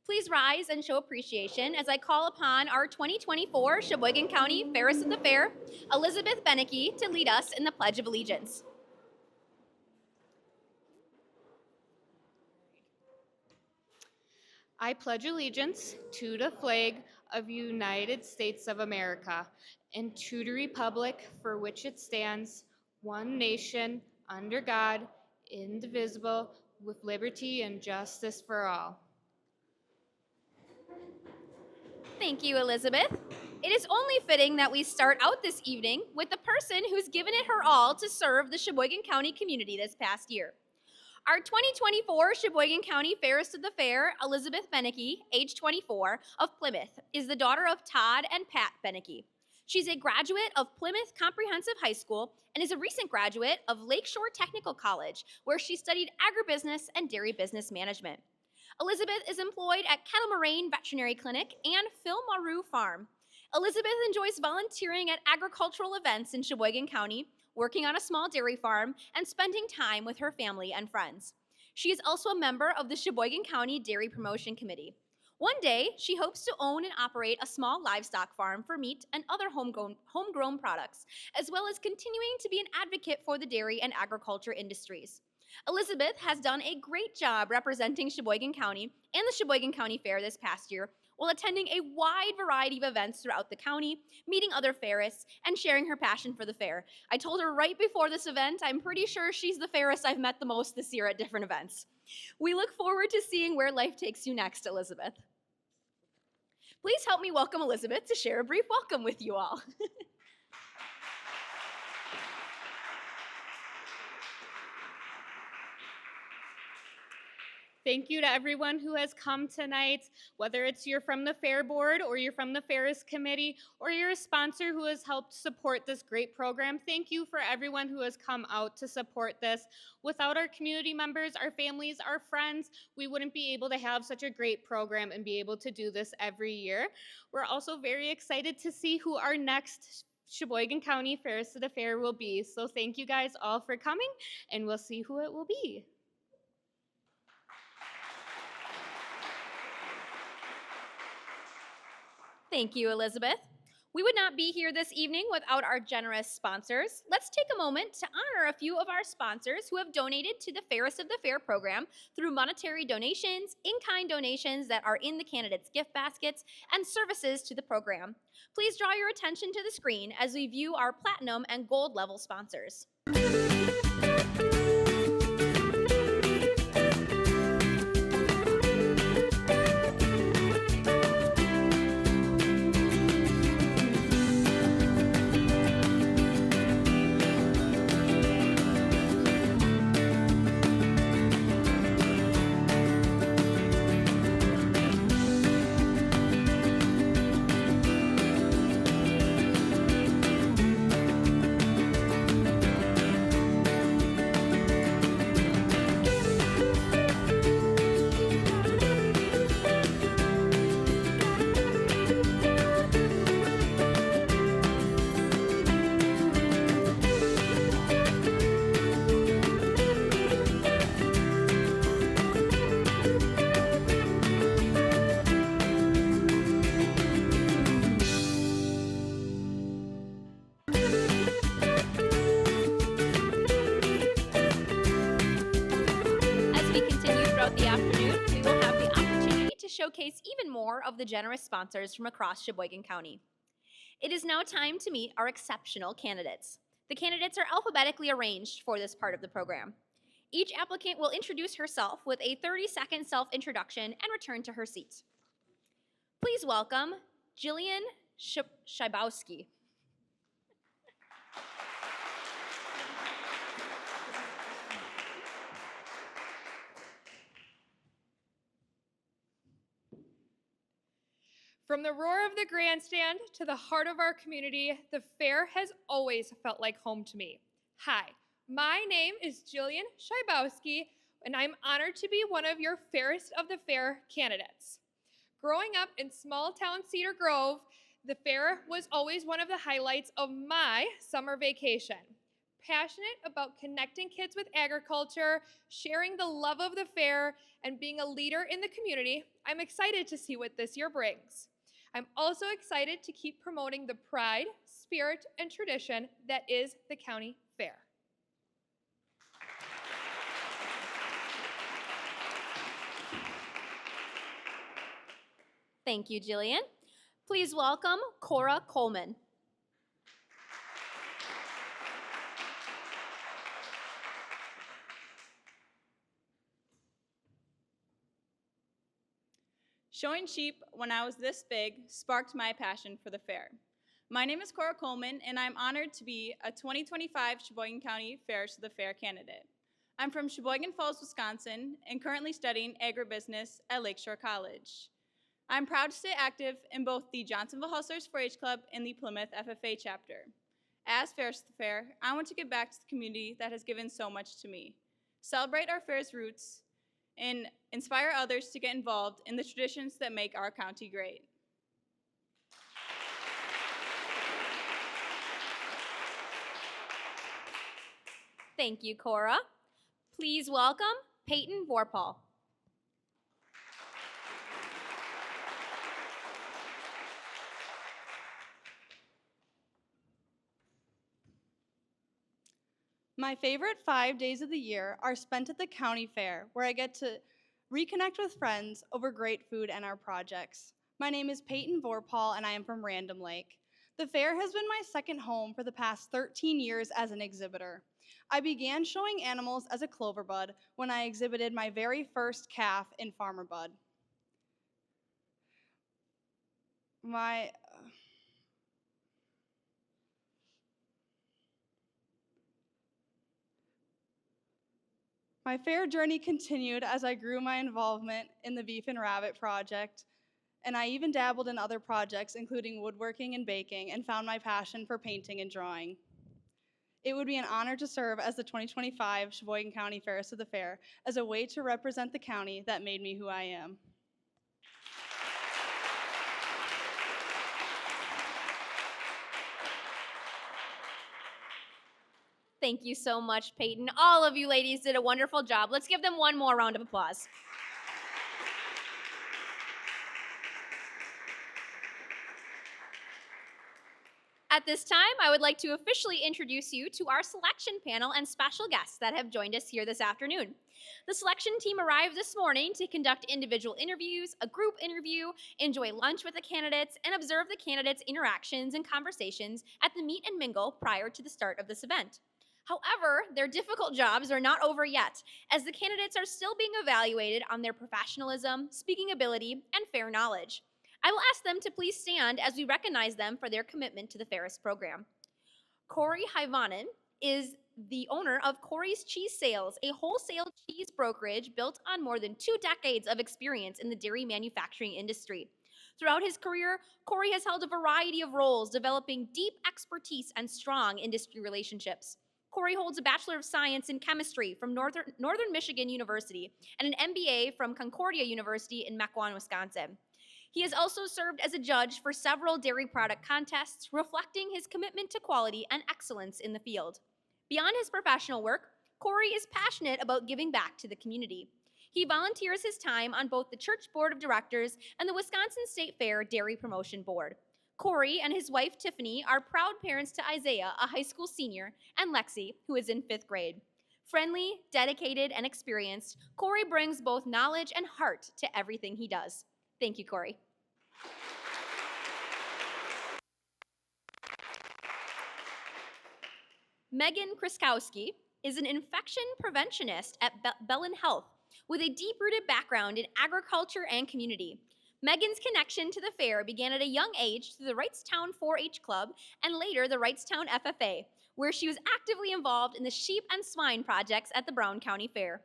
Please rise and show appreciation as I call upon our 2024 Sheboygan County Fairest of the Fair, Elizabeth Beneke, to lead us in the Pledge of Allegiance. I pledge allegiance to the flag of the United States of America and to the republic for which it stands, one nation, under God, indivisible, with liberty and justice for all. Thank you, Elizabeth. It is only fitting that we start out this evening with the person who's given it her all to serve the Sheboygan County community this past year. Our 2024 Sheboygan County Fairest of the Fair, Elizabeth Beneke, age 24, of Plymouth, is the daughter of Todd and Pat Beneke. She's a graduate of Plymouth Comprehensive High School and is a recent graduate of Lakeshore Technical College, where she studied agribusiness and dairy business management. Elizabeth is employed at Kettle Moraine Veterinary Clinic and Phil Maru Farm. Elizabeth enjoys volunteering at agricultural events in Sheboygan County, working on a small dairy farm, and spending time with her family and friends. She is also a member of the Sheboygan County Dairy Promotion Committee. One day, she hopes to own and operate a small livestock farm for meat and other homegrown products, as well as continuing to be an advocate for the dairy and agriculture industries. Elizabeth has done a great job representing Sheboygan County and the Sheboygan County Fair this past year, while attending a wide variety of events throughout the county, meeting other fairists, and sharing her passion for the fair. I told her right before this event, I'm pretty sure she's the fairest I've met the most this year at different events. We look forward to seeing where life takes you next, Elizabeth. Please help me welcome Elizabeth to share a brief welcome with you all. Thank you to everyone who has come tonight, whether you're from the Fair Board or you're from the Fairest Committee or you're a sponsor who has helped support this great program. Thank you for everyone who has come out to support this. Without our community members, our families, our friends, we wouldn't be able to have such a great program and be able to do this every year. We're also very excited to see who our next Sheboygan County Fairest of the Fair will be. So thank you guys all for coming, and we'll see who it will be. Thank you, Elizabeth. We would not be here this evening without our generous sponsors. Let's take a moment to honor a few of our sponsors who have donated to the Fairest of the Fair program through monetary donations, in-kind donations that are in the candidates' gift baskets, and services to the program. Please draw your attention to the screen as we view our platinum and gold level sponsors. Showcase even more of the generous sponsors from across Sheboygan County. It is now time to meet our exceptional candidates. The candidates are alphabetically arranged for this part of the program. Each applicant will introduce herself with a 30-second self-introduction and return to her seat. Please welcome Jillian Szybowski. From the roar of the grandstand to the heart of our community, the fair has always felt like home to me. Hi, my name is Jillian Szybowski, and I'm honored to be one of your Fairest of the Fair candidates. Growing up in small town Cedar Grove, the fair was always one of the highlights of my summer vacation. Passionate about connecting kids with agriculture, sharing the love of the fair, and being a leader in the community, I'm excited to see what this year brings. I'm also excited to keep promoting the pride, spirit, and tradition that is the county fair. Thank you, Jillian. Please welcome Cora Coleman. Showing sheep when I was this big sparked my passion for the fair. My name is Cora Coleman, and I'm honored to be a 2025 Sheboygan County Fairest of the Fair candidate. I'm from Sheboygan Falls, Wisconsin, and currently studying agribusiness at Lakeshore College. I'm proud to stay active in both the Johnsonville Hustlers 4-H Club and the Plymouth FFA chapter. As Fairest of the Fair, I want to give back to the community that has given so much to me, celebrate our fair's roots, and inspire others to get involved in the traditions that make our county great. Thank you, Cora. Please welcome Peyton Vorpal. My favorite 5 days of the year are spent at the county fair, where I get to reconnect with friends over great food and our projects. My name is Peyton Vorpal, and I am from Random Lake. The fair has been my second home for the past 13 years as an exhibitor. I began showing animals as a clover bud when I exhibited my very first calf in Farmer Bud. My fair journey continued as I grew my involvement in the Beef and Rabbit project, and I even dabbled in other projects, including woodworking and baking, and found my passion for painting and drawing. It would be an honor to serve as the 2025 Sheboygan County Fairest of the Fair as a way to represent the county that made me who I am. Thank you so much, Peyton. All of you ladies did a wonderful job. Let's give them one more round of applause. At this time, I would like to officially introduce you to our selection panel and special guests that have joined us here this afternoon. The selection team arrived this morning to conduct individual interviews, a group interview, enjoy lunch with the candidates, and observe the candidates' interactions and conversations at the meet and mingle prior to the start of this event. However, their difficult jobs are not over yet, as the candidates are still being evaluated on their professionalism, speaking ability, and fair knowledge. I will ask them to please stand as we recognize them for their commitment to the Fairest program. Corey Hyvanen is the owner of Corey's Cheese Sales, a wholesale cheese brokerage built on more than 2 decades of experience in the dairy manufacturing industry. Throughout his career, Corey has held a variety of roles, developing deep expertise and strong industry relationships. Corey holds a Bachelor of Science in Chemistry from Northern Michigan University and an MBA from Concordia University in Mequon, Wisconsin. He has also served as a judge for several dairy product contests, reflecting his commitment to quality and excellence in the field. Beyond his professional work, Corey is passionate about giving back to the community. He volunteers his time on both the Church Board of Directors and the Wisconsin State Fair Dairy Promotion Board. Corey and his wife Tiffany are proud parents to Isaiah, a high school senior, and Lexi, who is in 5th grade. Friendly, dedicated, and experienced, Corey brings both knowledge and heart to everything he does. Thank you, Corey. Megan Kriskowski is an infection preventionist at Bellin Health with a deep-rooted background in agriculture and community. Megan's connection to the fair began at a young age through the Wrightstown 4-H Club and later the Wrightstown FFA, where she was actively involved in the sheep and swine projects at the Brown County Fair.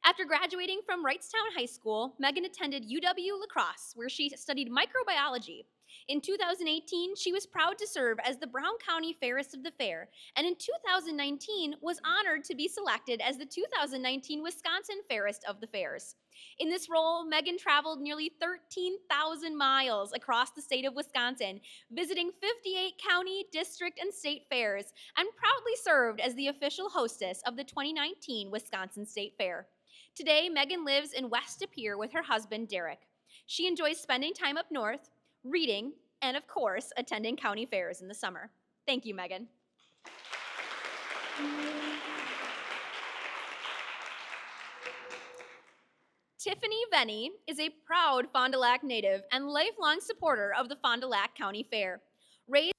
After graduating from Wrightstown High School, Megan attended UW La Crosse, where she studied microbiology. In 2018, she was proud to serve as the Brown County Fairest of the Fair, and in 2019 was honored to be selected as the 2019 Wisconsin Fairest of the Fairs. In this role, Megan traveled nearly 13,000 miles across the state of Wisconsin, visiting 58 county, district, and state fairs, and proudly served as the official hostess of the 2019 Wisconsin State Fair. Today, Megan lives in West De Pere with her husband, Derek. She enjoys spending time up north, reading, and of course, attending county fairs in the summer. Thank you, Megan. Tiffany Venny is a proud Fond du Lac native and lifelong supporter of the Fond du Lac County Fair. Raised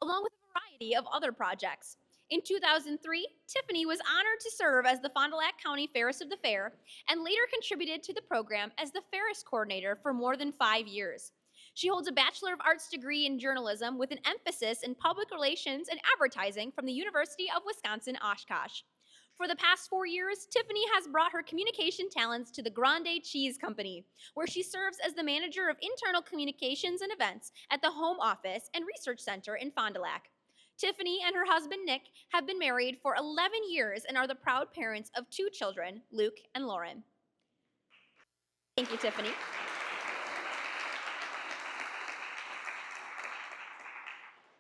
along with a variety of other projects. In 2003, Tiffany was honored to serve as the Fond du Lac County Fairest of the Fair and later contributed to the program as the Fairest coordinator for more than 5 years. She holds a Bachelor of Arts degree in journalism with an emphasis in public relations and advertising from the University of Wisconsin-Oshkosh. For the past 4 years, Tiffany has brought her communication talents to the Grande Cheese Company, where she serves as the manager of internal communications and events at the Home Office and Research Center in Fond du Lac. Tiffany and her husband, Nick, have been married for 11 years and are the proud parents of 2 children, Luke and Lauren. Thank you, Tiffany.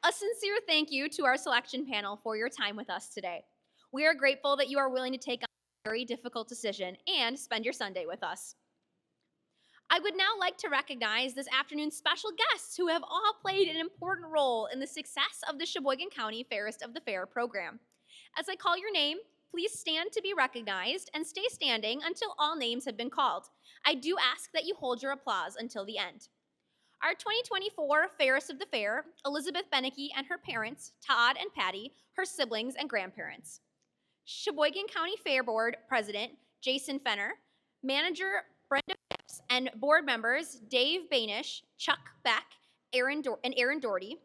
A sincere thank you to our selection panel for your time with us today. We are grateful that you are willing to take on a very difficult decision and spend your Sunday with us. I would now like to recognize this afternoon's special guests who have all played an important role in the success of the Sheboygan County Fairest of the Fair program. As I call your name, please stand to be recognized and stay standing until all names have been called. I do ask that you hold your applause until the end. Our 2024 Fairest of the Fair, Elizabeth Benecke and her parents, Todd and Patty, her siblings and grandparents. Sheboygan County Fair Board President, Jason Fenner, Manager Brenda Phipps, and board members Dave Bainish, Chuck Beck, Aaron Doherty,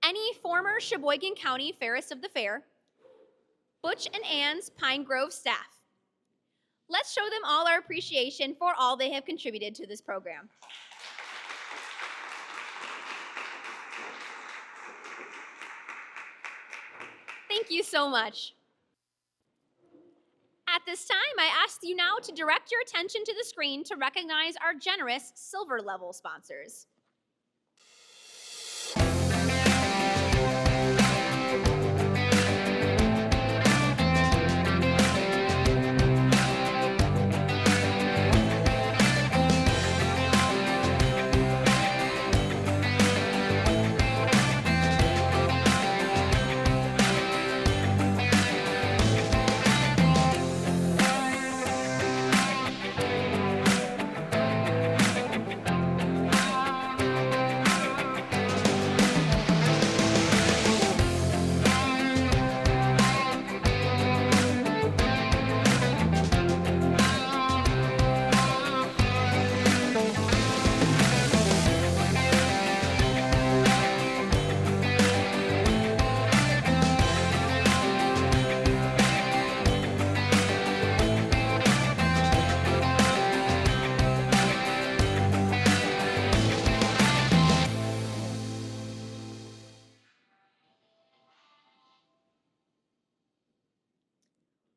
any former Sheboygan County Fairest of the Fair, Butch and Ann's Pine Grove staff. Let's show them all our appreciation for all they have contributed to this program. Thank you so much. At this time, I ask you now to direct your attention to the screen to recognize our generous silver level sponsors.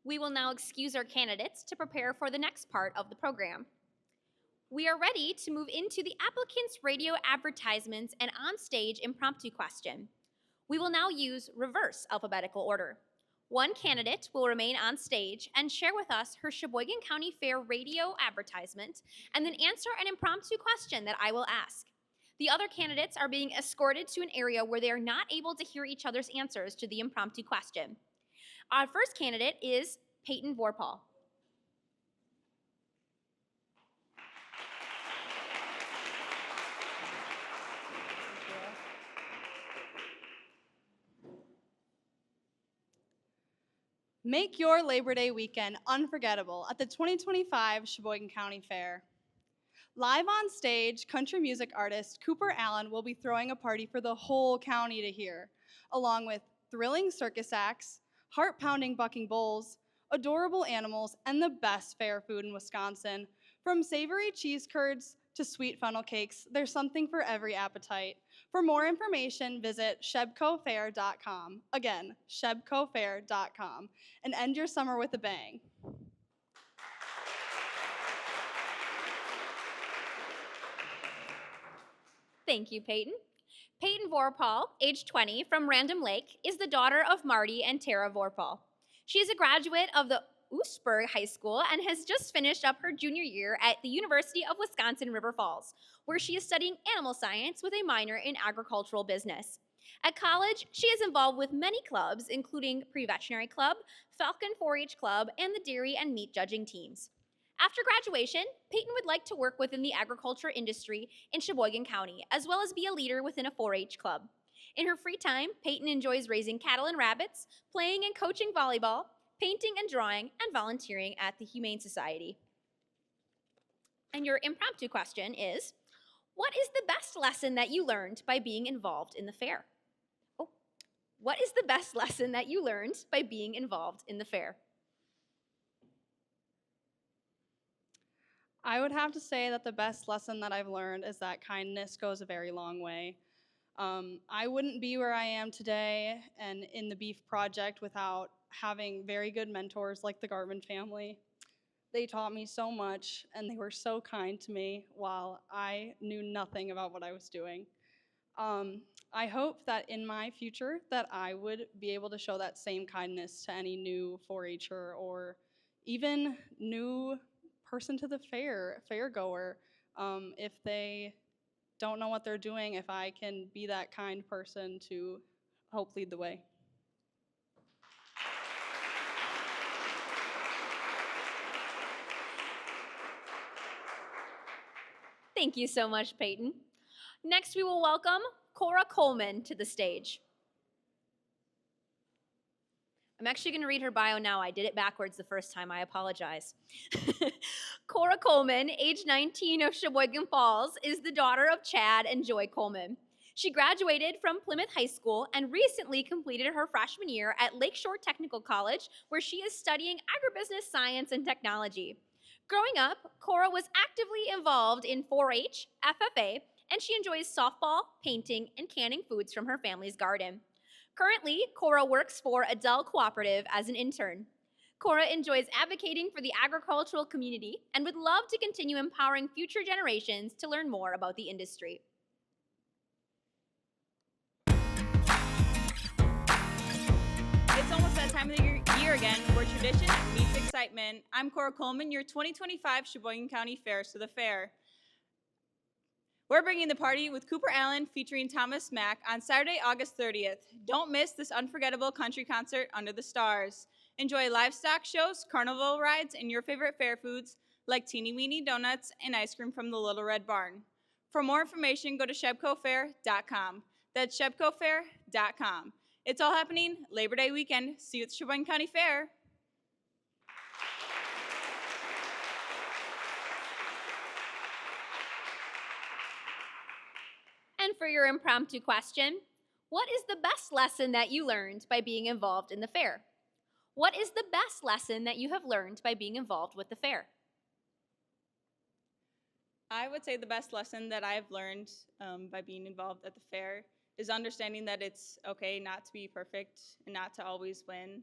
We will now excuse our candidates to prepare for the next part of the program. We are ready to move into the applicant's radio advertisements and on-stage impromptu question. We will now use reverse alphabetical order. One candidate will remain on stage and share with us her Sheboygan County Fair radio advertisement and then answer an impromptu question that I will ask. The other candidates are being escorted to an area where they are not able to hear each other's answers to the impromptu question. Our first candidate is Peyton Vorpahl. Make your Labor Day weekend unforgettable at the 2025 Sheboygan County Fair. Live on stage, country music artist Cooper Allen will be throwing a party for the whole county to hear, along with thrilling circus acts, heart-pounding bucking bulls, adorable animals, and the best fair food in Wisconsin. From savory cheese curds to sweet funnel cakes, there's something for every appetite. For more information, visit shebcofair.com. Again, shebcofair.com. And end your summer with a bang. Thank you, Peyton. Peyton Vorpal, age 20, from Random Lake, is the daughter of Marty and Tara Vorpal. She is a graduate of the Oostburg High School and has just finished up her junior year at the University of Wisconsin River Falls, where she is studying animal science with a minor in agricultural business. At college, she is involved with many clubs, including Pre-Veterinary Club, Falcon 4-H Club, and the Dairy and Meat Judging teams. After graduation, Peyton would like to work within the agriculture industry in Sheboygan County, as well as be a leader within a 4-H club. In her free time, Peyton enjoys raising cattle and rabbits, playing and coaching volleyball, painting and drawing, and volunteering at the Humane Society. And your impromptu question is, what is the best lesson that you learned by being involved in the fair? Oh, what is the best lesson that you learned by being involved in the fair? I would have to say that the best lesson that I've learned is that kindness goes a very long way. I wouldn't be where I am today and in the Beef Project without having very good mentors like the Garvin family. They taught me so much and they were so kind to me while I knew nothing about what I was doing. I hope that in my future that I would be able to show that same kindness to any new 4-H'er or even new person to the fair goer. If they don't know what they're doing, if I can be that kind person to help lead the way. Thank you so much, Peyton. Next, we will welcome Cora Coleman to the stage. I'm actually going to read her bio now. I did it backwards the first time. I apologize. Cora Coleman, age 19 of Sheboygan Falls, is the daughter of Chad and Joy Coleman. She graduated from Plymouth High School and recently completed her freshman year at Lakeshore Technical College, where she is studying agribusiness science and technology. Growing up, Cora was actively involved in 4-H, FFA, and she enjoys softball, painting, and canning foods from her family's garden. Currently, Cora works for Adele Cooperative as an intern. Cora enjoys advocating for the agricultural community and would love to continue empowering future generations to learn more about the industry. It's almost that time of the year again where tradition meets excitement. I'm Cora Coleman, your 2025 Sheboygan County Fairest to the Fair. We're bringing the party with Cooper Allen featuring Thomas Mack on Saturday, August 30th. Don't miss this unforgettable country concert under the stars. Enjoy livestock shows, carnival rides, and your favorite fair foods like teeny weeny donuts and ice cream from the Little Red Barn. For more information, go to shebcofair.com. That's shebcofair.com. It's all happening Labor Day weekend. See you at the Sheboygan County Fair. And for your impromptu question, what is the best lesson that you learned by being involved in the fair? What is the best lesson that you have learned by being involved with the fair? I would say the best lesson that I've learned by being involved at the fair is understanding that it's okay not to be perfect and not to always win.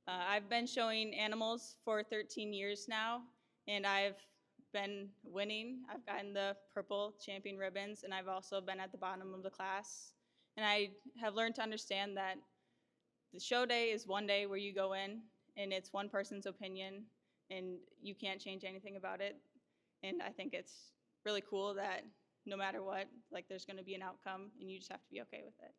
I've been showing animals for 13 years now, and I've been winning. I've gotten the purple champion ribbons, and I've also been at the bottom of the class. And I have learned to understand that the show day is one day where you go in, and it's one person's opinion, and you can't change anything about it. And I think it's really cool that no matter what, like there's going to be an outcome, and you just have to be okay with it.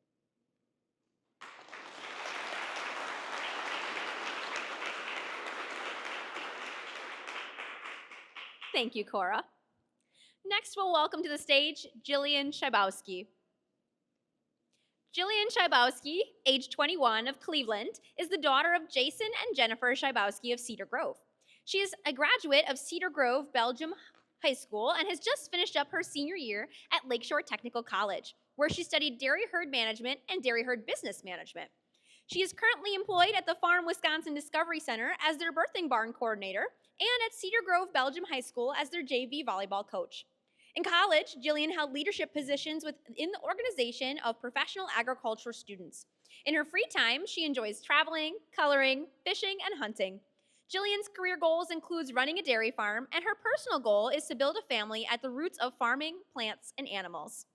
Thank you, Cora. Next, we'll welcome to the stage Jillian Szybowski. Jillian Szybowski, age 21 of Cleveland, is the daughter of Jason and Jennifer Szybowski of Cedar Grove. She is a graduate of Cedar Grove, Belgium High School and has just finished up her senior year at Lakeshore Technical College, where she studied dairy herd management and dairy herd business management. She is currently employed at the Farm Wisconsin Discovery Center as their birthing barn coordinator and at Cedar Grove Belgium High School as their JV volleyball coach. In college, Jillian held leadership positions within the organization of professional agriculture students. In her free time, she enjoys traveling, coloring, fishing, and hunting. Jillian's career goals includes running a dairy farm, and her personal goal is to build a family at the roots of farming, plants, and animals.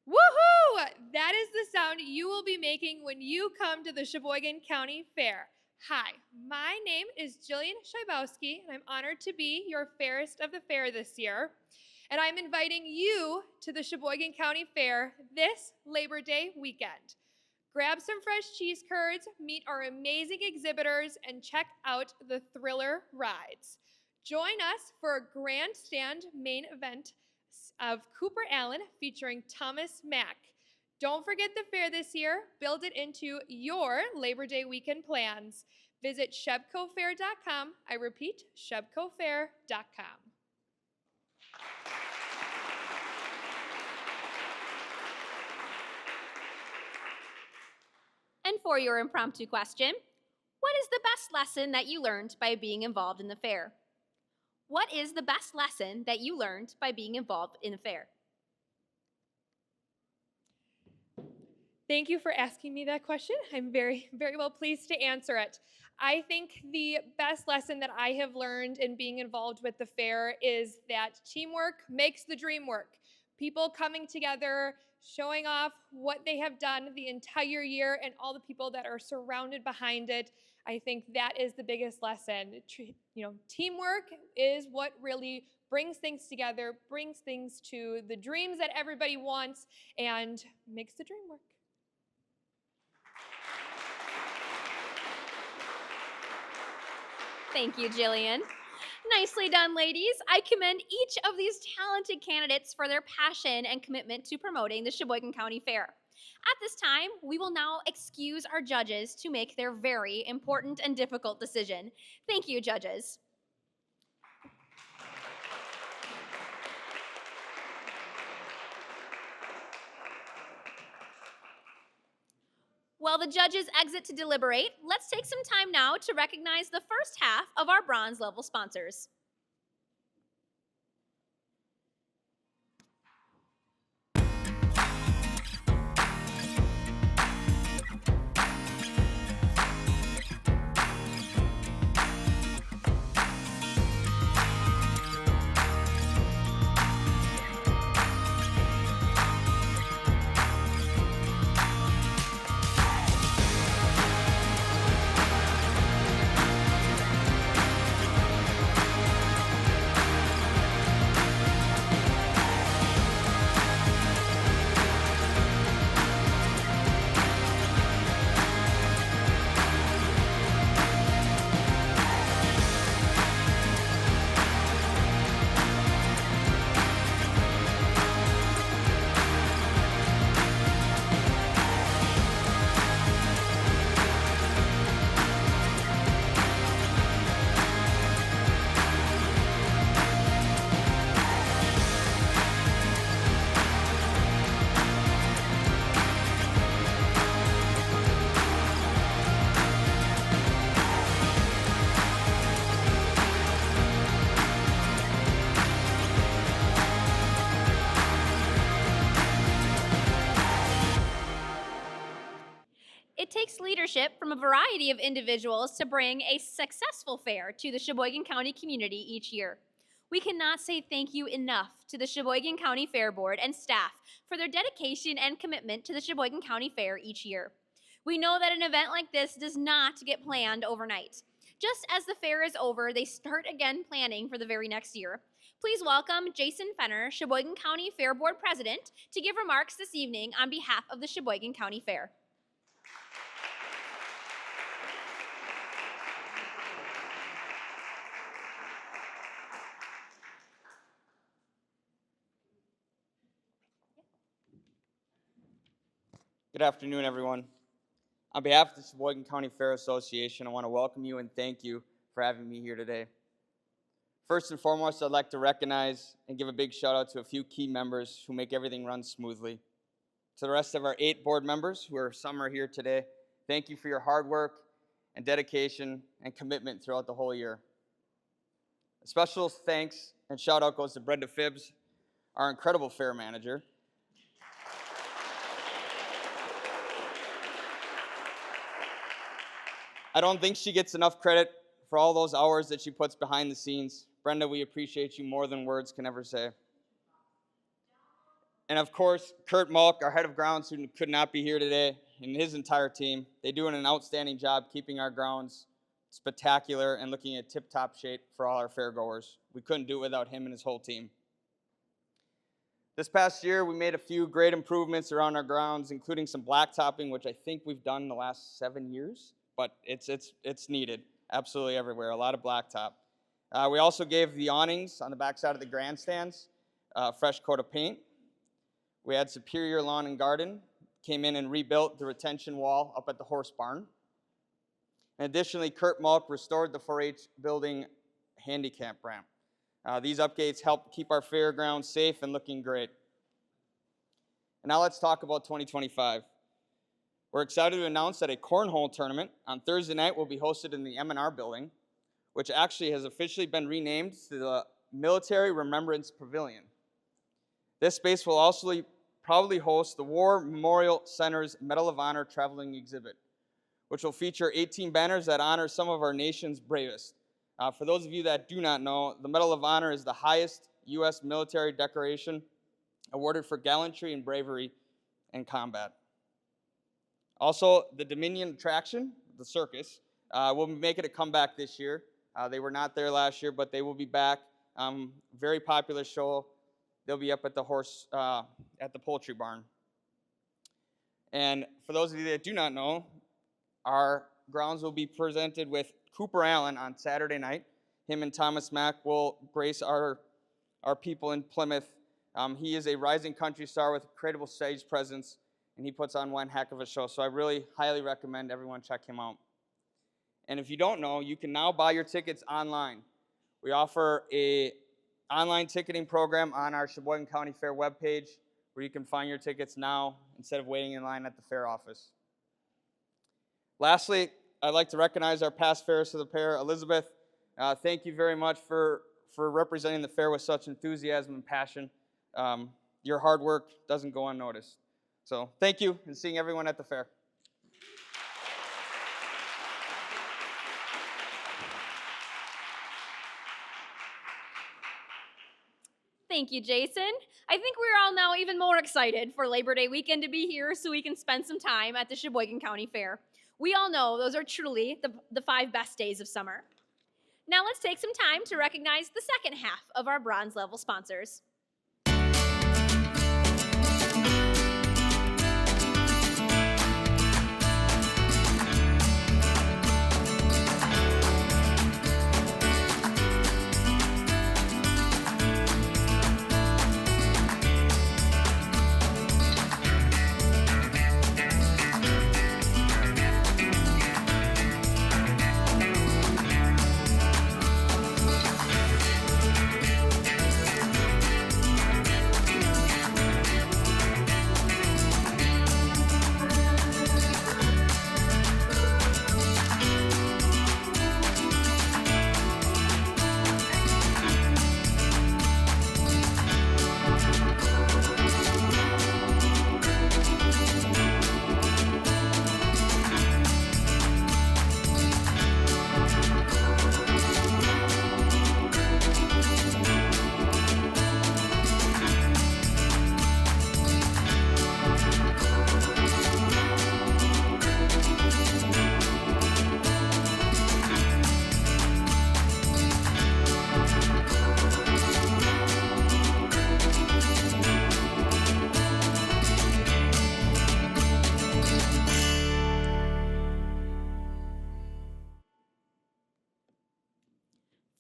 Woohoo! That is the sound you will be making when you come to the Sheboygan County Fair. Hi, my name is Jillian Szybowski, and I'm honored to be your Fairest of the Fair this year. And I'm inviting you to the Sheboygan County Fair this Labor Day weekend. Grab some fresh cheese curds, meet our amazing exhibitors, and check out the thriller rides. Join us for a grandstand main event of Cooper Allen featuring Thomas Mack. Don't forget the fair this year. Build it into your Labor Day weekend plans. Visit shebcofair.com. I repeat, shebcofair.com. And for your impromptu question, what is the best lesson that you learned by being involved in the fair? What is the best lesson that you learned by being involved in the fair? Thank you for asking me that question. I'm very, very well pleased to answer it. I think the best lesson that I have learned in being involved with the fair is that teamwork makes the dream work. People coming together, showing off what they have done the entire year, and all the people that are surrounded behind it. I think that is the biggest lesson. Teamwork is what really brings things together, brings things to the dreams that everybody wants, and makes the dream work. Thank you, Jillian. Nicely done, ladies. I commend each of these talented candidates for their passion and commitment to promoting the Sheboygan County Fair. At this time, we will now excuse our judges to make their very important and difficult decision. Thank you, judges. While the judges exit to deliberate, let's take some time now to recognize the first half of our bronze level sponsors. It takes leadership from a variety of individuals to bring a successful fair to the Sheboygan County community each year. We cannot say thank you enough to the Sheboygan County Fair Board and staff for their dedication and commitment to the Sheboygan County Fair each year. We know that an event like this does not get planned overnight. Just as the fair is over, they start again planning for the very next year. Please welcome Jason Fenner, Sheboygan County Fair Board President, to give remarks this evening on behalf of the Sheboygan County Fair. Good afternoon, everyone. On behalf of the Sheboygan County Fair Association, I want to welcome you and thank you for having me here today. First and foremost, I'd like to recognize and give a big shout out to a few key members who make everything run smoothly. To the rest of our 8 board members, some are here today, thank you for your hard work and dedication and commitment throughout the whole year. A special thanks and shout out goes to Brenda Phibbs, our incredible fair manager. I don't think she gets enough credit for all those hours that she puts behind the scenes. Brenda, we appreciate you more than words can ever say. And of course, Kurt Malk, our head of grounds, who could not be here today, and his entire team. They do an outstanding job keeping our grounds spectacular and looking at tip-top shape for all our fairgoers. We couldn't do it without him and his whole team. This past year, we made a few great improvements around our grounds, including some blacktopping, which I think we've done in the last 7 years, but it's needed absolutely everywhere, a lot of blacktop. We also gave the awnings on the backside of the grandstands a fresh coat of paint. We had Superior Lawn and Garden, came in and rebuilt the retention wall up at the horse barn. And additionally, Kurt Malk restored the 4-H building handicap ramp. These updates help keep our fairgrounds safe and looking great. And now let's talk about 2025. We're excited to announce that a cornhole tournament on Thursday night will be hosted in the M&R building, which actually has officially been renamed to the Military Remembrance Pavilion. This space will also probably host the War Memorial Center's Medal of Honor traveling exhibit, which will feature 18 banners that honor some of our nation's bravest. For those of you that do not know, the Medal of Honor is the highest U.S. military decoration awarded for gallantry and bravery in combat. Also, the Dominion attraction, the circus, will be making a comeback this year. They were not there last year, but they will be back. Very popular show. They'll be up at the at the poultry barn. And for those of you that do not know, our grounds will be presented with Cooper Allen on Saturday night. Him and Thomas Mack will grace our people in Plymouth. He is a rising country star with incredible stage presence, and he puts on one heck of a show. So I really highly recommend everyone check him out. And if you don't know, you can now buy your tickets online. We offer a online ticketing program on our Sheboygan County Fair webpage where you can find your tickets now instead of waiting in line at the fair office. Lastly, I'd like to recognize our past Fairest of the Fair, Elizabeth. Thank you very much for representing the fair with such enthusiasm and passion. Your hard work doesn't go unnoticed. So thank you, and seeing everyone at the fair. Thank you, Jason. I think we're all now even more excited for Labor Day weekend to be here so we can spend some time at the Sheboygan County Fair. We all know those are truly the 5 best days of summer. Now let's take some time to recognize the second half of our bronze level sponsors.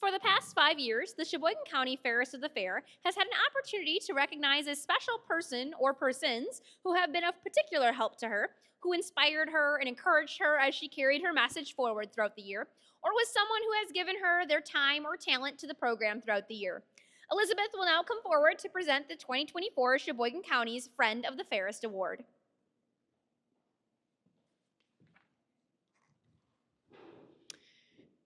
For the past 5 years, the Sheboygan County Fairest of the Fair has had an opportunity to recognize a special person or persons who have been of particular help to her, who inspired her and encouraged her as she carried her message forward throughout the year, or was someone who has given her their time or talent to the program throughout the year. Elizabeth will now come forward to present the 2024 Sheboygan County's Friend of the Fairest Award.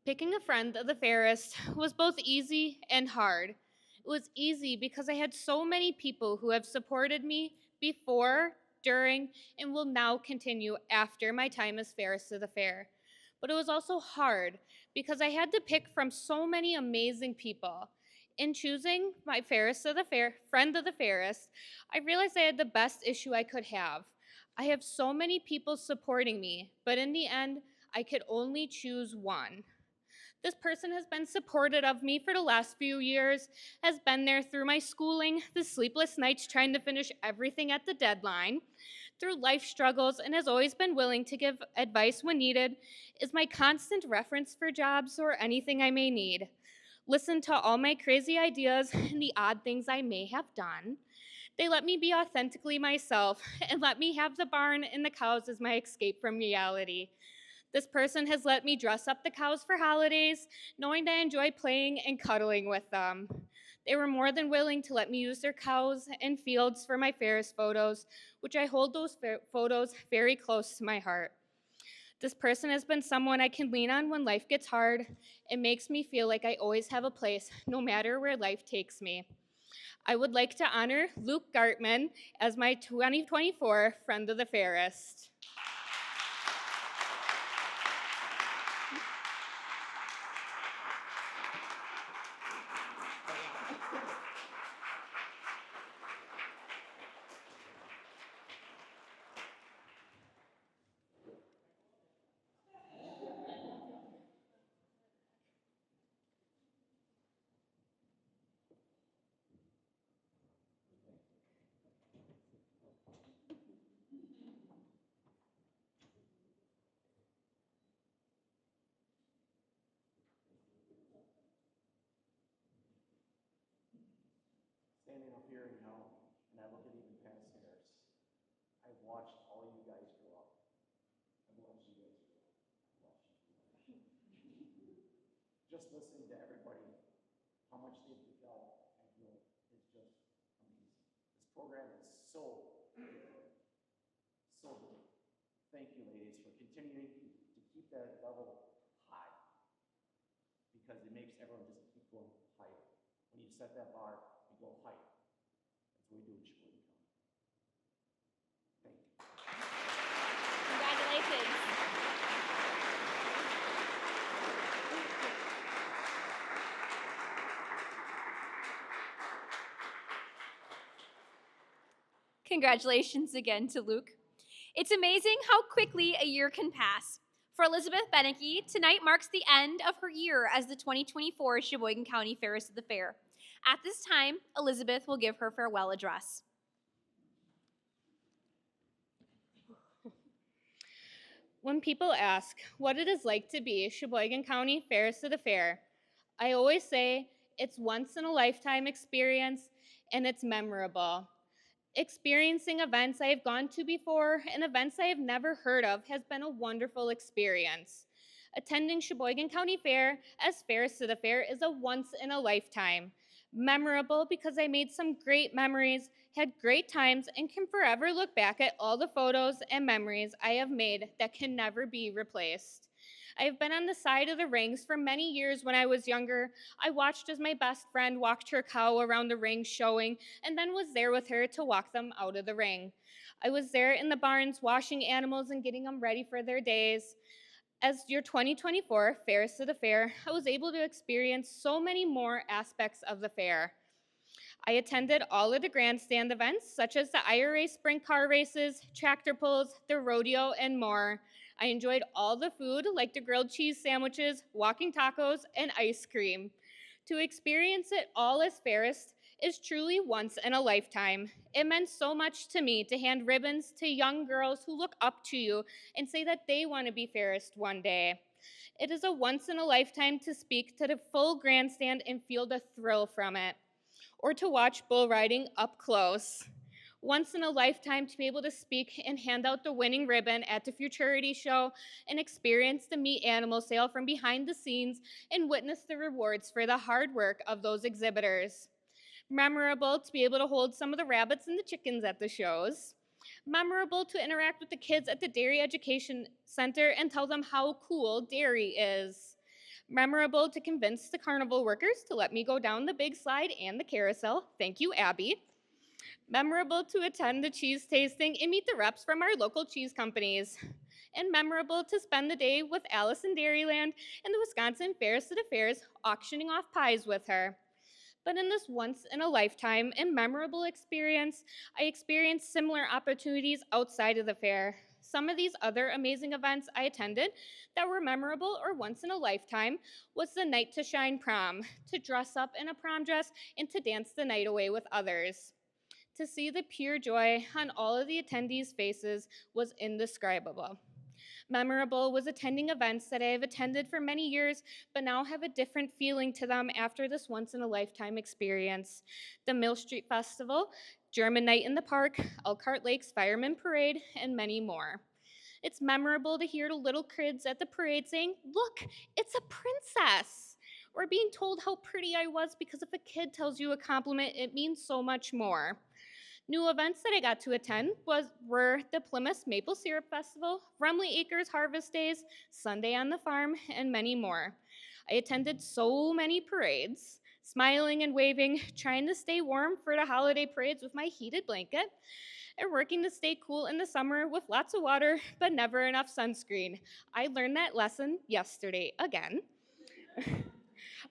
Picking a friend of the Fairest was both easy and hard. It was easy because I had so many people who have supported me before, during, and will now continue after my time as Fairest of the Fair. But it was also hard because I had to pick from so many amazing people. In choosing my Fairest of the Fair, friend of the Fairest, I realized I had the best issue I could have. I have so many people supporting me, but in the end, I could only choose one. This person has been supportive of me for the last few years, has been there through my schooling, the sleepless nights trying to finish everything at the deadline, through life struggles, and has always been willing to give advice when needed, is my constant reference for jobs or anything I may need. Listen to all my crazy ideas and the odd things I may have done. They let me be authentically myself and let me have the barn and the cows as my escape from reality. This person has let me dress up the cows for holidays, knowing that I enjoy playing and cuddling with them. They were more than willing to let me use their cows and fields for my Fairest photos, which I hold those photos very close to my heart. This person has been someone I can lean on when life gets hard. It makes me feel like I always have a place, no matter where life takes me. I would like to honor Luke Gartman as my 2024 Friend of the Fairest. Standing up here now, and I look at even past Fairest, I've watched all you guys grow up. I've watched you guys grow up. I've watched you grow up. Just listening to everybody, how much they've developed and grown is just amazing. This program is so good. Thank you, ladies, for continuing to keep that level high, because it makes everyone just keep going higher. When you set that bar, you go higher. That's what we do in Sheboygan County. Thank you. Congratulations. Congratulations again to Luke. It's amazing how quickly a year can pass. For Elizabeth Beneke, tonight marks the end of her year as the 2024 Sheboygan County Fairest of the Fair. At this time, Elizabeth will give her farewell address. When people ask what it is like to be Sheboygan County Fairest of the Fair, I always say it's once in a lifetime experience and it's memorable. Experiencing events I have gone to before and events I have never heard of has been a wonderful experience. Attending Sheboygan County Fair as Fairest of the Fair is a once in a lifetime. Memorable because I made some great memories, had great times, and can forever look back at all the photos and memories I have made that can never be replaced. I have been on the side of the rings for many years when I was younger. I watched as my best friend walked her cow around the ring showing, and then was there with her to walk them out of the ring. I was there in the barns washing animals and getting them ready for their days. As your 2024 Fairest of the Fair, I was able to experience so many more aspects of the fair. I attended all of the grandstand events, such as the IRA sprint car races, tractor pulls, the rodeo, and more. I enjoyed all the food, like the grilled cheese sandwiches, walking tacos, and ice cream. To experience it all as Fairest is truly once in a lifetime. It meant so much to me to hand ribbons to young girls who look up to you and say that they want to be Fairest one day. It is a once in a lifetime to speak to the full grandstand and feel the thrill from it, or to watch bull riding up close. Once in a lifetime to be able to speak and hand out the winning ribbon at the Futurity Show and experience the meat animal sale from behind the scenes and witness the rewards for the hard work of those exhibitors. Memorable to be able to hold some of the rabbits and the chickens at the shows. Memorable to interact with the kids at the Dairy Education Center and tell them how cool dairy is. Memorable to convince the carnival workers to let me go down the big slide and the carousel. Thank you, Abby. Memorable to attend the cheese tasting and meet the reps from our local cheese companies. And memorable to spend the day with Alice in Dairyland and the Wisconsin Fairest of the Fairs auctioning off pies with her. But in this once-in-a-lifetime and memorable experience, I experienced similar opportunities outside of the fair. Some of these other amazing events I attended that were memorable or once in a lifetime was the Night to Shine prom, to dress up in a prom dress and to dance the night away with others. To see the pure joy on all of the attendees' faces was indescribable. Memorable was attending events that I have attended for many years, but now have a different feeling to them after this once-in-a-lifetime experience. The Mill Street Festival, German Night in the Park, Elkhart Lakes Fireman Parade, and many more. It's memorable to hear the little kids at the parade saying, "Look, it's a princess," or being told how pretty I was, because if a kid tells you a compliment, it means so much more. New events that I got to attend were the Plymouth Maple Syrup Festival, Rumley Acres Harvest Days, Sunday on the Farm, and many more. I attended so many parades, smiling and waving, trying to stay warm for the holiday parades with my heated blanket, and working to stay cool in the summer with lots of water, but never enough sunscreen. I learned that lesson yesterday again.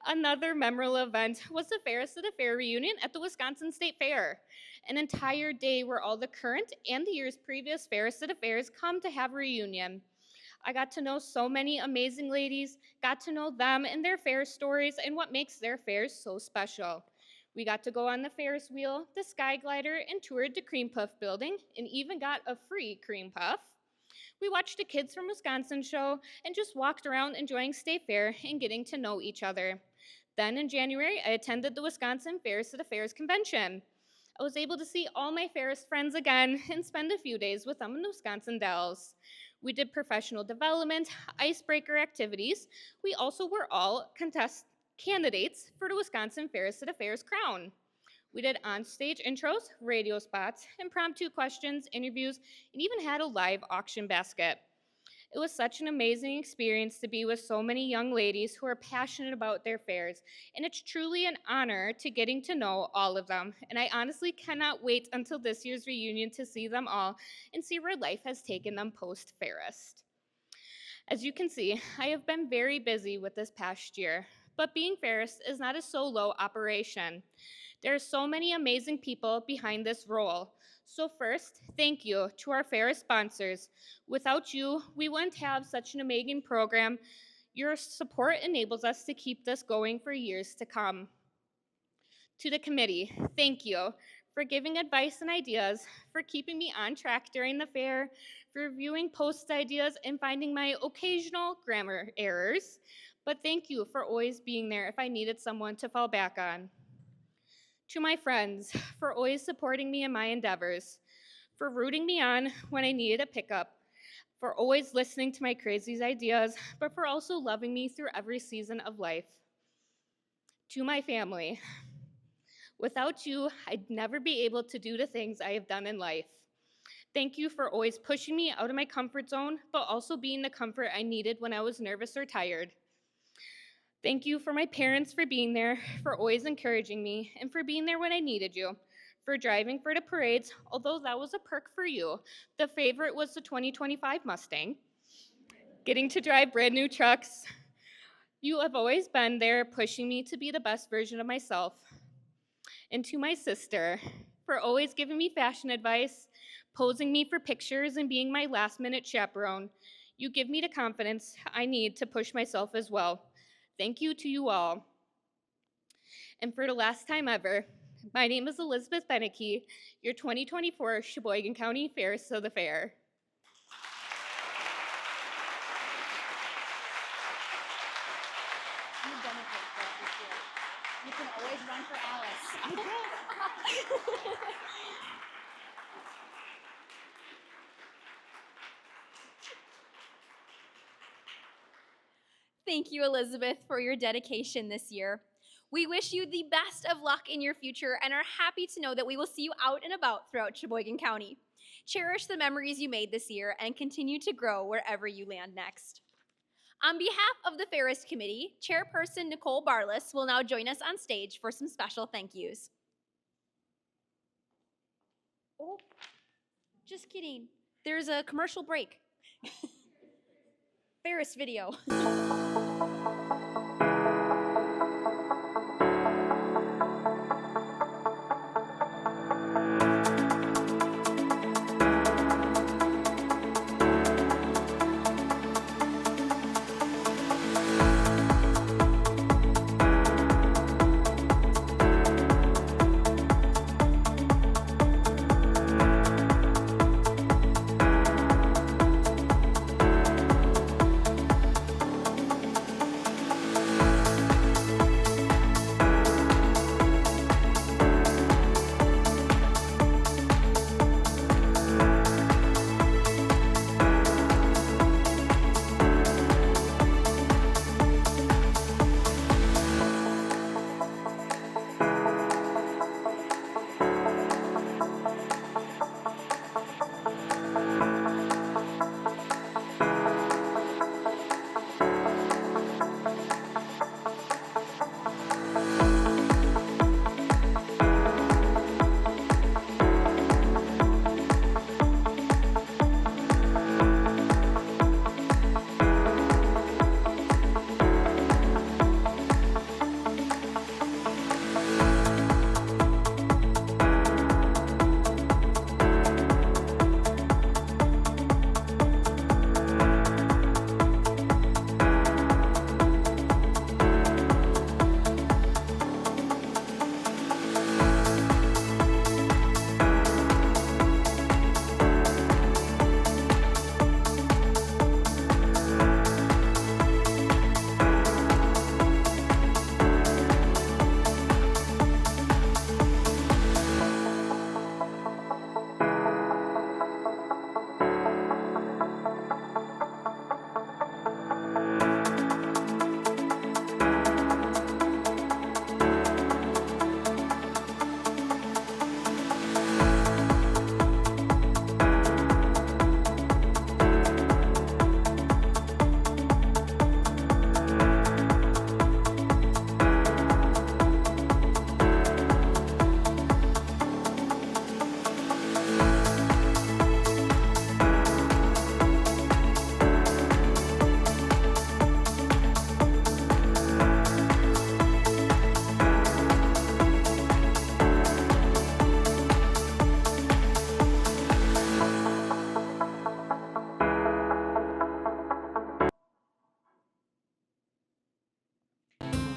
Another memorable event was the Fairest of the Fair reunion at the Wisconsin State Fair, an entire day where all the current and the year's previous Fairest of the Fairs come to have a reunion. I got to know so many amazing ladies, got to know them and their fair stories and what makes their fairs so special. We got to go on the Ferris wheel, the Sky Glider, and toured the Cream Puff building, and even got a free cream puff. We watched the Kids from Wisconsin show and just walked around enjoying State Fair and getting to know each other. Then in January, I attended the Wisconsin Fairest of the Fairs convention. I was able to see all my Fairest friends again and spend a few days with them in the Wisconsin Dells. We did professional development, icebreaker activities. We also were all candidates for the Wisconsin Fairest of the Fairs crown. We did on-stage intros, radio spots, impromptu questions, interviews, and even had a live auction basket. It was such an amazing experience to be with so many young ladies who are passionate about their fairs, and it's truly an honor to getting to know all of them. And I honestly cannot wait until this year's reunion to see them all and see where life has taken them post-Fairest. As you can see, I have been very busy with this past year, but being Fairest is not a solo operation. There are so many amazing people behind this role. So first, thank you to our Fairest sponsors. Without you, we wouldn't have such an amazing program. Your support enables us to keep this going for years to come. To the committee, thank you for giving advice and ideas, for keeping me on track during the fair, for reviewing post ideas and finding my occasional grammar errors. But thank you for always being there if I needed someone to fall back on. To my friends, for always supporting me in my endeavors, for rooting me on when I needed a pickup, for always listening to my crazy ideas, but for also loving me through every season of life. To my family, without you, I'd never be able to do the things I have done in life. Thank you for always pushing me out of my comfort zone, but also being the comfort I needed when I was nervous or tired. Thank you for my parents for being there, for always encouraging me, and for being there when I needed you, for driving for the parades, although that was a perk for you. The favorite was the 2025 Mustang. Getting to drive brand new trucks. You have always been there pushing me to be the best version of myself. And to my sister, for always giving me fashion advice, posing me for pictures, and being my last-minute chaperone. You give me the confidence I need to push myself as well. Thank you to you all. And for the last time ever, my name is Elizabeth Beneke, your 2024 Sheboygan County Fairest of the Fair. You've done a great job this year. You can always run for Alice. Thank you, Elizabeth, for your dedication this year. We wish you the best of luck in your future and are happy to know that we will see you out and about throughout Sheboygan County. Cherish the memories you made this year and continue to grow wherever you land next. On behalf of the Fairest Committee, Chairperson Nicole Barless will now join us on stage for some special thank yous. Oh, just kidding. There's a commercial break. Fairest video.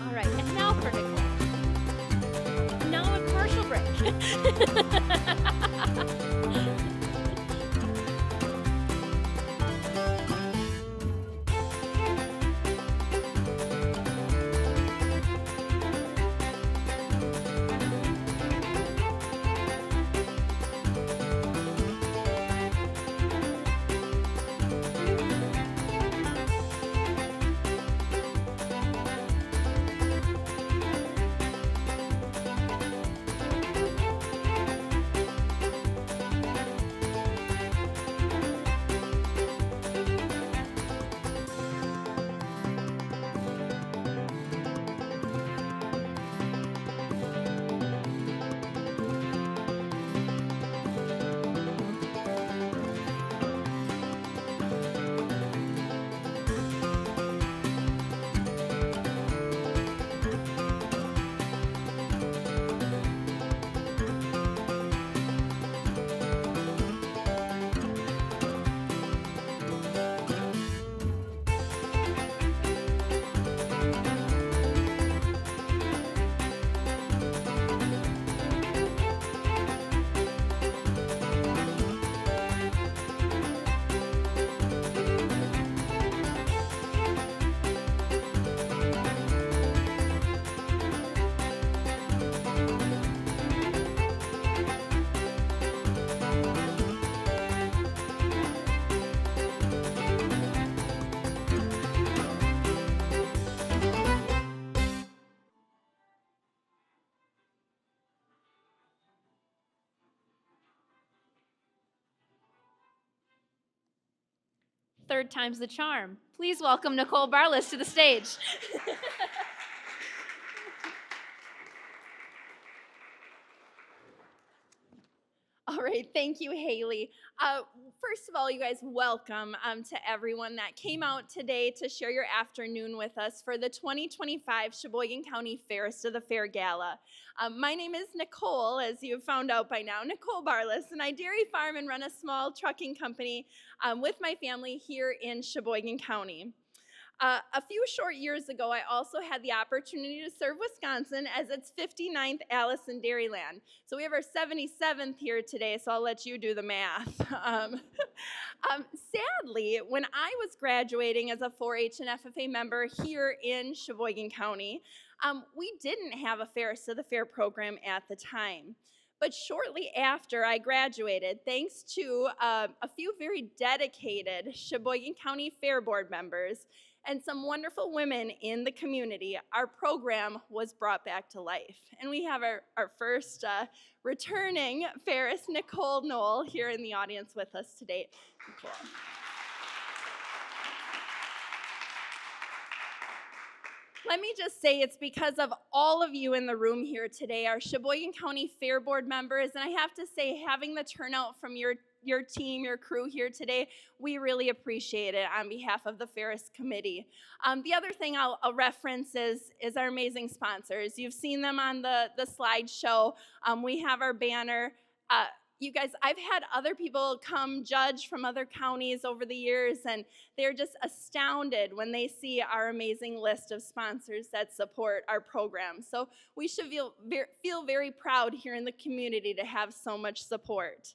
All right, and now for Nicole. Now a commercial break. third time's the charm. Please welcome Nicole Barless to the stage. All right, thank you, Haley. First of all, you guys, welcome to everyone that came out today to share your afternoon with us for the 2025 Sheboygan County Fairest of the Fair Gala. My name is Nicole, as you have found out by now, Nicole Barless, and I dairy farm and run a small trucking company with my family here in Sheboygan County. A few short years ago, I also had the opportunity to serve Wisconsin as its 59th Allison Dairyland. So we have our 77th here today, so I'll let you do the math. Sadly, when I was graduating as a 4-H and FFA member here in Sheboygan County, we didn't have a Fairest of the Fair program at the time. But shortly after I graduated, thanks to a few very dedicated Sheboygan County Fair Board members and some wonderful women in the community, our program was brought back to life. And we have our first returning Fairest, Nicole Knoll, here in the audience with us today. Nicole. Let me just say it's because of all of you in the room here today, our Sheboygan County Fair Board members, and I have to say, having the turnout from your team, your crew here today, we really appreciate it on behalf of the Fairest Committee. The other thing I'll reference is our amazing sponsors. You've seen them on the slideshow. We have our banner. You guys, I've had other people come judge from other counties over the years, and they're just astounded when they see our amazing list of sponsors that support our program. So we should feel very proud here in the community to have so much support.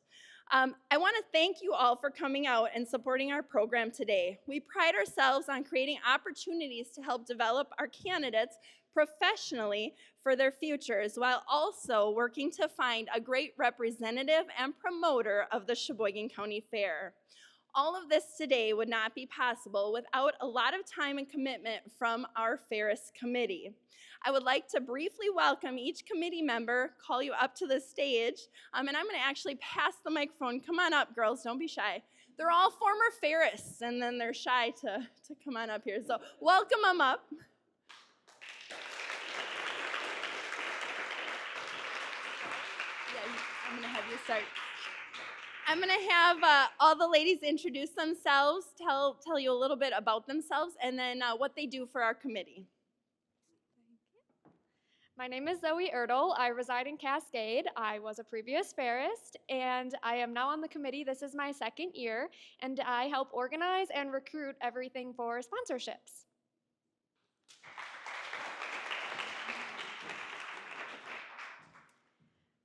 I want to thank you all for coming out and supporting our program today. We pride ourselves on creating opportunities to help develop our candidates professionally for their futures, while also working to find a great representative and promoter of the Sheboygan County Fair. All of this today would not be possible without a lot of time and commitment from our Fairest Committee. I would like to briefly welcome each committee member, call you up to the stage, and I'm going to actually pass the microphone. Come on up, girls, don't be shy. They're all former Fairests, and then they're shy to come on up here, so welcome them up. I'm going to have you start. I'm going to have all the ladies introduce themselves, tell you a little bit about themselves, and then what they do for our committee. My name is Zoe Erdl. I reside in Cascade. I was a previous Fairest, and I am now on the committee. This is my second year, and I help organize and recruit everything for sponsorships.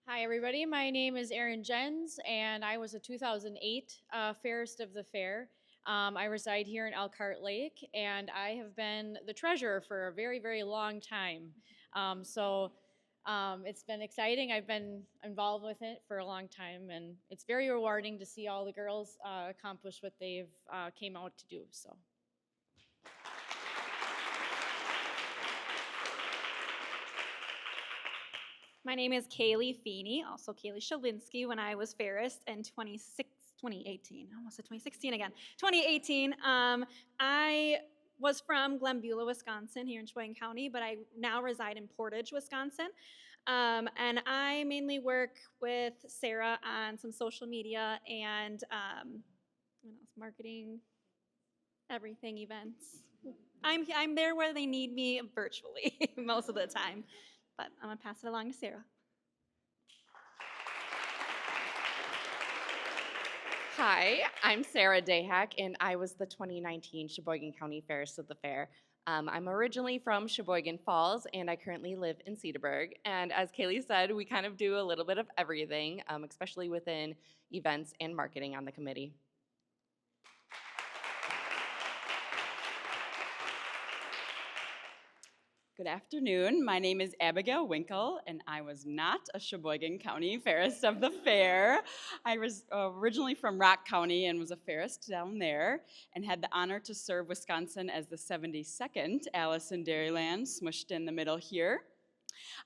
Hi everybody, my name is Erin Jens and I was a 2008 Fairest of the Fair. I reside here in Elkhart Lake and I have been the treasurer for a very, very long time. It's been exciting. I've been involved with it for a long time and it's very rewarding to see all the girls accomplish what they've came out to do. So. My name is Kaylee Feeney, also Kaylee Shalinski, when I was Fairest in 2018. I almost said 2016 again. 2018. I was from Glenbeulah, Wisconsin, here in Sheboygan County, but I now reside in Portage, Wisconsin. And I mainly work with Sarah on some social media and what else? Marketing, everything, events. I'm there where they need me virtually most of the time. But I'm going to pass it along to Sarah. Hi, I'm Sarah Dayhack, and I was the 2019 Sheboygan County Fairest of the Fair. I'm originally from Sheboygan Falls, and I currently live in Cedarburg. And as Kaylee said, we kind of do a little bit of everything, especially within events and marketing on the committee. Good afternoon. My name is Abigail Winkle, and I was not a Sheboygan County Fairest of the Fair. I was originally from Rock County and was a Fairest down there, and had the honor to serve Wisconsin as the 72nd Allison Dairyland, smushed in the middle here.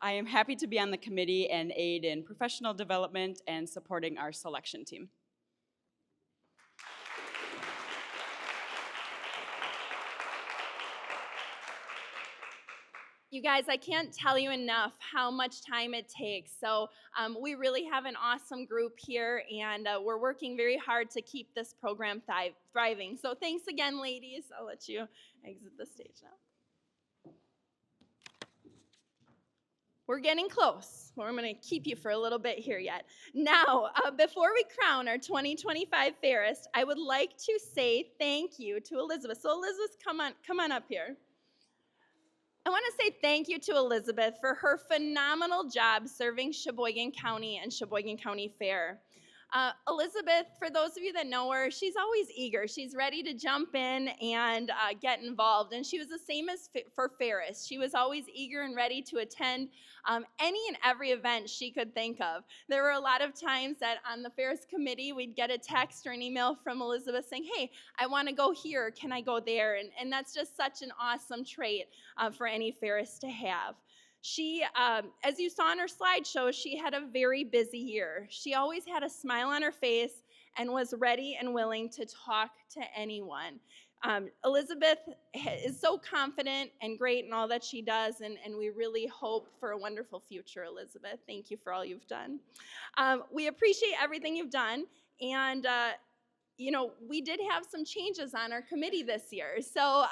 I am happy to be on the committee and aid in professional development and supporting our selection team. You guys, I can't tell you enough how much time it takes. So we really have an awesome group here, and we're working very hard to keep this program thriving. So thanks again, ladies. I'll let you exit the stage now. We're getting close. Well, I'm going to keep you for a little bit here yet. Now, before we crown our 2025 Fairest, I would like to say thank you to Elizabeth. So Elizabeth, come on up here. I want to say thank you to Elizabeth for her phenomenal job serving Sheboygan County and Sheboygan County Fair. Elizabeth, for those of you that know her, she's always eager. She's ready to jump in and get involved. And she was the same as for Fairest. She was always eager and ready to attend any and every event she could think of. There were a lot of times that on the Fairest committee, we'd get a text or an email from Elizabeth saying, hey, I want to go here. Can I go there? And that's just such an awesome trait for any Fairest to have. She, as you saw in her slideshow, she had a very busy year. She always had a smile on her face and was ready and willing to talk to anyone. Elizabeth is so confident and great in all that she does, and we really hope for a wonderful future, Elizabeth. Thank you for all you've done. We appreciate everything you've done, and you know, we did have some changes on our committee this year. So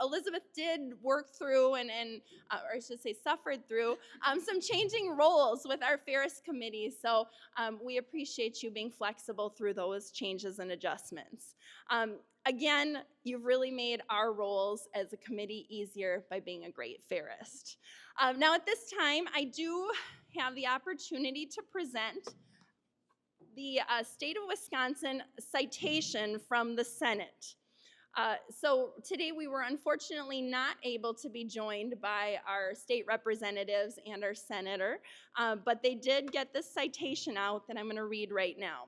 Elizabeth did work through or I should say suffered through some changing roles with our Fairest committee. So we appreciate you being flexible through those changes and adjustments. Again, you've really made our roles as a committee easier by being a great Fairest. Now at this time, I do have the opportunity to present the state of Wisconsin citation from the Senate. So today we were unfortunately not able to be joined by our state representatives and our senator, but they did get this citation out that I'm going to read right now.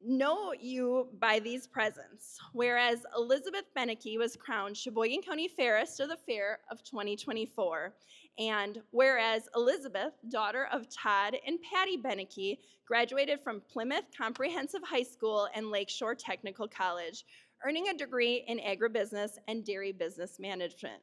Know you by these presents, whereas Elizabeth Beneke was crowned Sheboygan County Fairest of the Fair of 2024, and whereas Elizabeth, daughter of Todd and Patty Beneke, graduated from Plymouth Comprehensive High School and Lakeshore Technical College, earning a degree in agribusiness and dairy business management.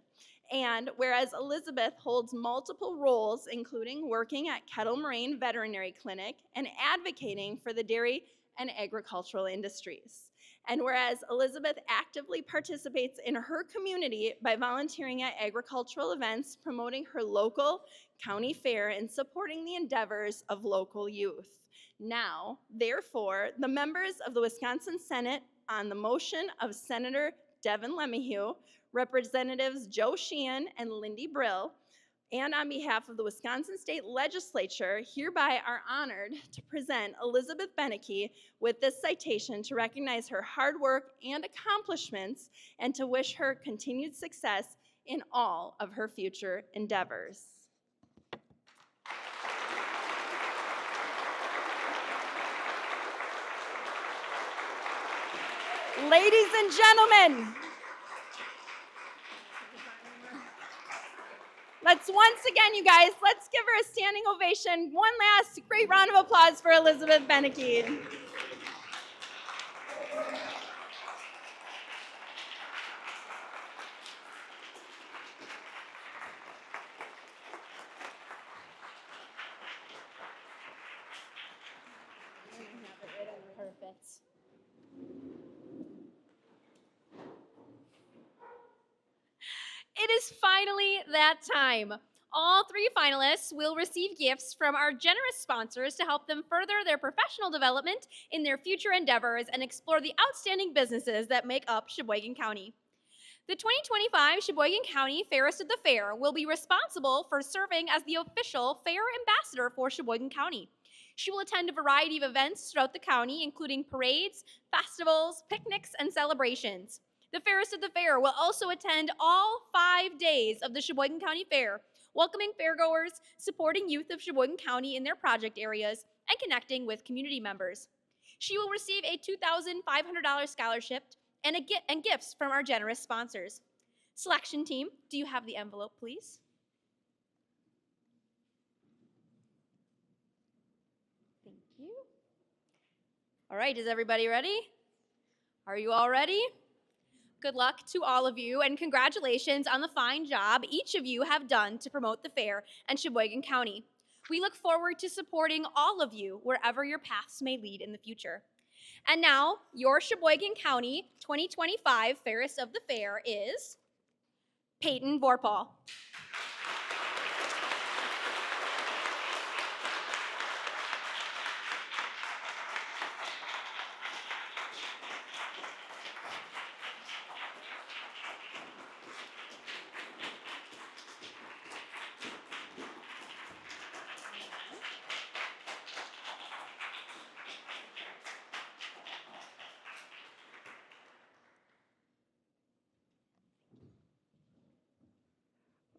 And whereas Elizabeth holds multiple roles, including working at Kettle Moraine Veterinary Clinic and advocating for the dairy and agricultural industries. And whereas Elizabeth actively participates in her community by volunteering at agricultural events, promoting her local county fair, and supporting the endeavors of local youth. Now, therefore, the members of the Wisconsin Senate, on the motion of Senator Devin Lemieux, Representatives Joe Sheehan and Lindy Brill, and on behalf of the Wisconsin State Legislature, hereby are honored to present Elizabeth Beneke with this citation to recognize her hard work and accomplishments and to wish her continued success in all of her future endeavors. Ladies and gentlemen, let's once again, you guys, let's give her a standing ovation. One last great round of applause for Elizabeth Beneke. Perfect. It is finally that time. All three finalists will receive gifts from our generous sponsors to help them further their professional development in their future endeavors and explore the outstanding businesses that make up Sheboygan County. The 2025 Sheboygan County Fairest of the Fair will be responsible for serving as the official fair ambassador for Sheboygan County. She will attend a variety of events throughout the county, including parades, festivals, picnics, and celebrations. The Fairest of the Fair will also attend all 5 days of the Sheboygan County Fair, welcoming fairgoers, supporting youth of Sheboygan County in their project areas, and connecting with community members. She will receive a $2,500 scholarship and gifts from our generous sponsors. Selection team, do you have the envelope, please? Thank you. All right, is everybody ready? Are you all ready? Good luck to all of you, and congratulations on the fine job each of you have done to promote the fair and Sheboygan County. We look forward to supporting all of you wherever your paths may lead in the future. And now, your Sheboygan County 2025 Fairest of the Fair is Peyton Vorpahl.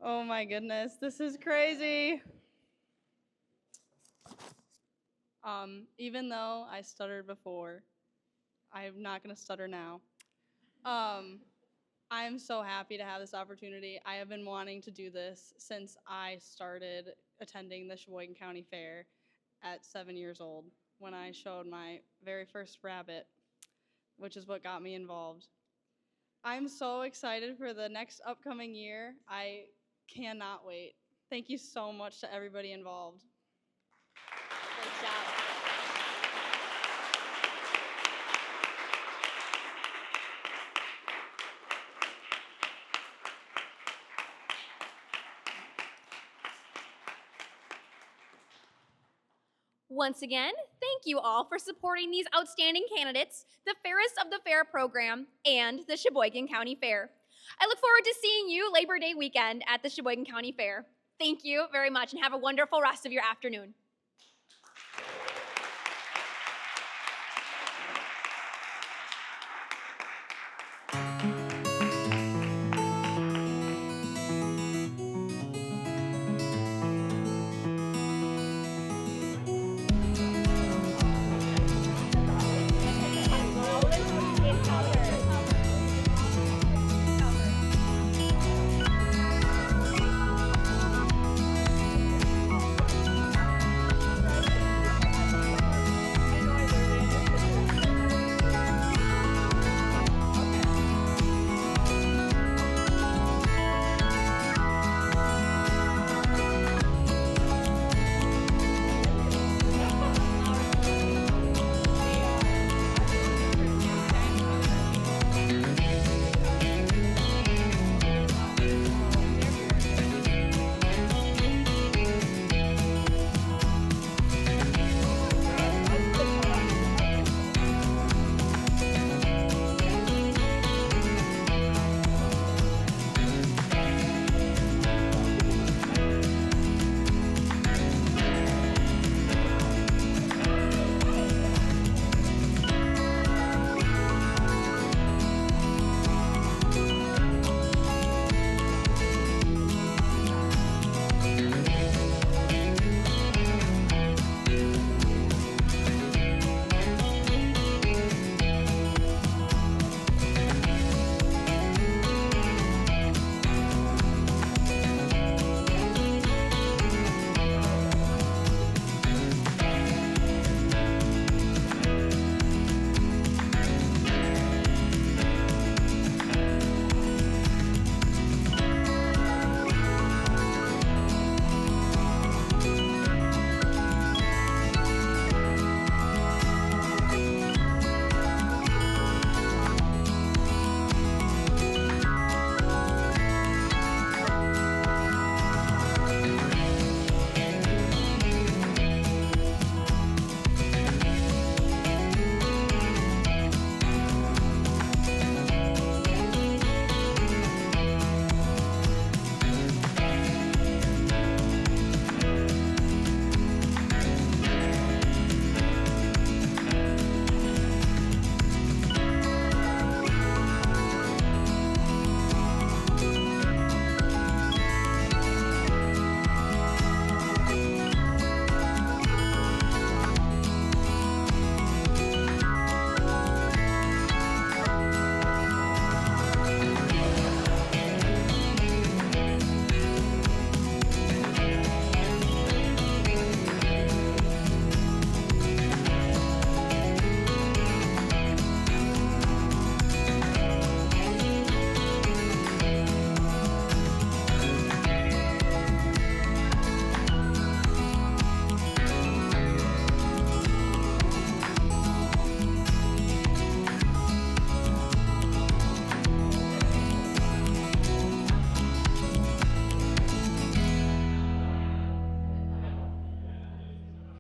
Oh my goodness, this is crazy. Even though I stuttered before, I'm not gonna stutter now. I'm so happy to have this opportunity. I have been wanting to do this since I started attending the Sheboygan County Fair at 7 years old when I showed my very first rabbit, which is what got me involved. I'm so excited for the next upcoming year. I cannot wait. Thank you so much to everybody involved. Great job. Once again, thank you all for supporting these outstanding candidates, the Fairest of the Fair program, and the Sheboygan County Fair. I look forward to seeing you Labor Day weekend at the Sheboygan County Fair. Thank you very much and have a wonderful rest of your afternoon.